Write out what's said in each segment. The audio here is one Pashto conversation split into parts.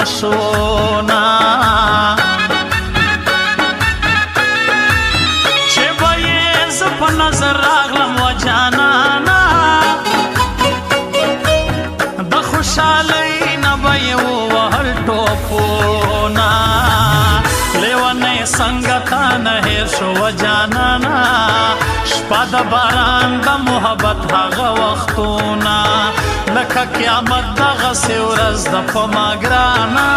نشونا چې به یې زه په نظر راغلم و جانانا د خوشحالۍ نه به یې ووهل ټوپونه لیونی څنګه تا نه هېر شو و جانانا شپه د باران د محبت هغه وختونه لکه قیامت دغسې ورځ ده په ما ګرانه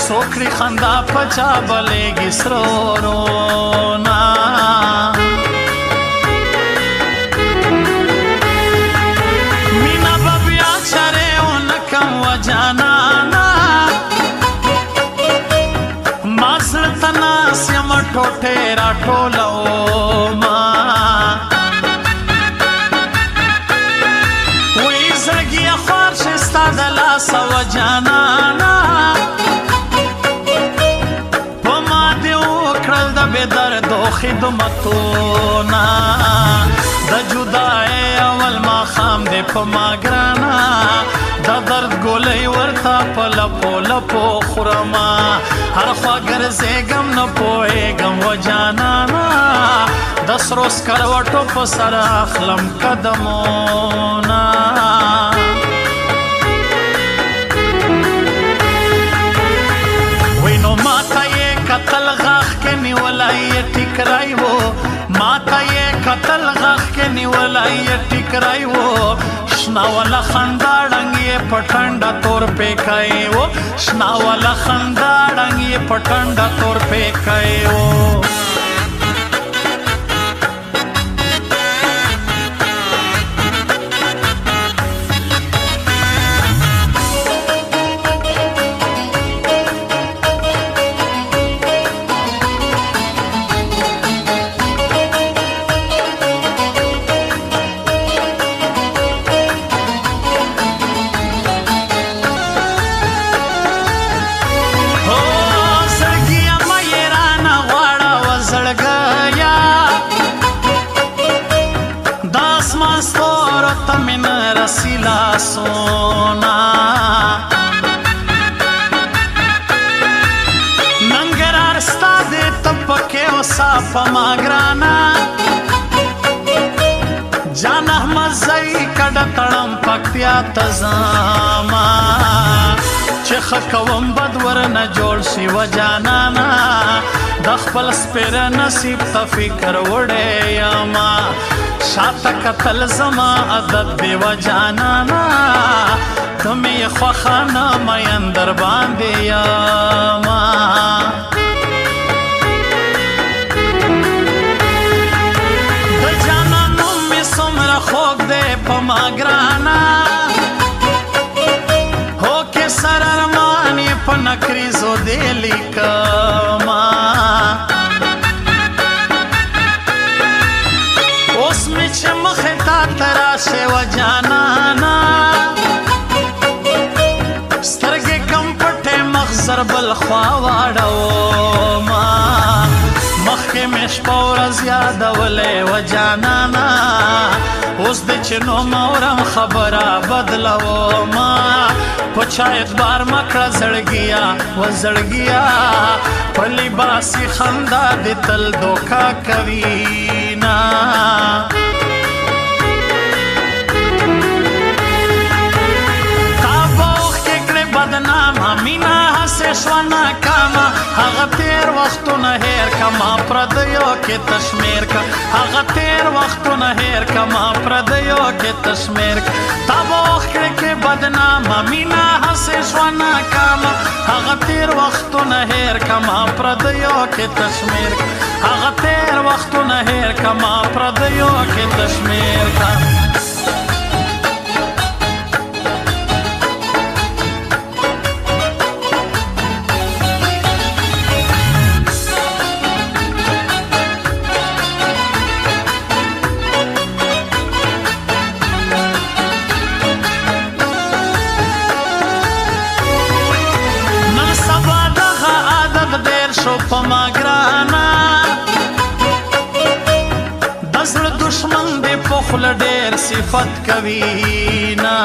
څوک کړي خندا په چا بلیږي سره ورونه مینه به بیا چرې ونه کم و جانانه ما زړه ته ناست یم ټوټې راټولومه ستا د لاسه و جانانا په ما دې وکړل د بې دردو خدمتونه د جدای اول ماښام دې په ما ګرانه د درد ګولۍ ورته په لپو لپو خورمه هر خوا ګرځېږم نه پوهېږم و جانانا د سرو سکروټو په سر اخلم قدمونه قتل غاخ کې نیولی یې ټیکری و ماته یې قتل غاخ کې نیولی یې ټیکری و شنه وله خندا ړنګ یې په ټنډه تور پیکی و شنه وله خندا ړنګ یې په ټنډه تور پیکی و رسیلا سونا ننګرهار ستا دې تپکې وسا په ما ګرانه جان احمد زئی کډه تړم پکتیا ته ځمه چې ښه کوم بد ورنه جوړ شي و جانانا د خپل سپېره نصیب ته فکر وړی یمه شاته کتل زما عادت دی و جانانا ته مې یې خوښه نه مین در باندې یمه د جانان نوم مې څومره خوږ دی په ما ګرانه هو کې سر ارمان یې په نکریزو دی لیکمه اوس مې چې مخې تا ته راشې و جانانا سترګې کم پټې مخ زربل خوا واړومه مخکې مې شپه ورځ یادولې و جانانا اوس دې چې نوم اورم خبره بدلومه په چا اعتبار مه کړه زړګیا و زړګیا په لباسي خندا دې تل دوکه کوینه بدنامه مینه هسې شوه ناکامه هغه تېر وختونه هېر که ما پردیو کې تشمیر که هغه تېر وختونه هېر که ما پردیو کې تشمیر که تا به وخت کې بدنامه مینه هسې شوه ناکامه هغه تېر وختونه هېر که ما پردیو کې تشمیر که هغه تېر وختونه هېر که ما پردیو کې تشمیر که شو په ما ګرانه د زړه دشمن دې په خوله ډېر صفت کوي نه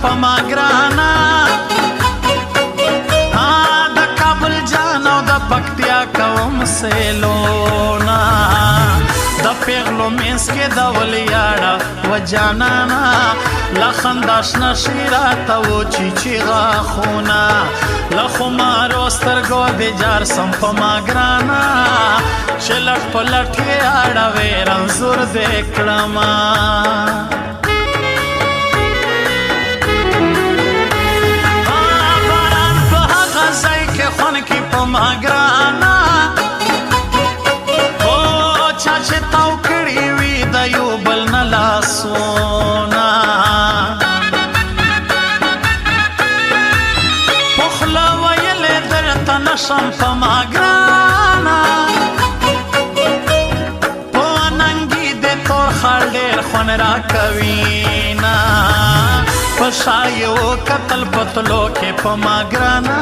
په ما ګرانا د کابل جان او د پکتیا کوم سیلونا د پیغلو مینس کې د ولیاړه و جانانا لخنداش نشیرات و چیچی غاخونا لخمارو سترګو د جار سم په ما ګرانا شلټ پلټ کې اړه ویرنزور دې کړما باران په هغه ځای کې خون کې په ما ګرانا چې تاو کړي وي د یو بل نه لاسونه پخلا ویلې درته نشم په ما ګرانه په ننګي د تور خال ډېر خوند راکوينه په شایو قتل پتلو کې په ما ګرانه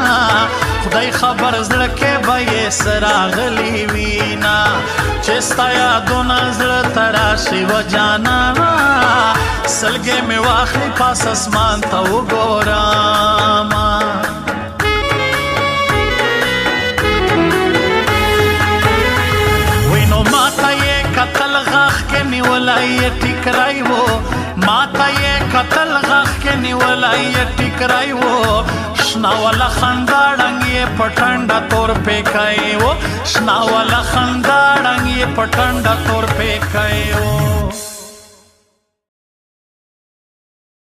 خدای خبر زړه کې به یې سراغلی وینا چې ستا یادونه زړه ته راشي و جانانا سلګې مې واخلي پاس اسمان ته وګورمه وینو ماته یې کتل غاښ کې نیولی یې ټیکری و ماته یې کتل غاښ کې نیولی یې ټیکری و شنا والا خندا ډنګ یې پټنډه تور پیکای و شنا والا خندا ډنګ یې پټنډه تور پیکای و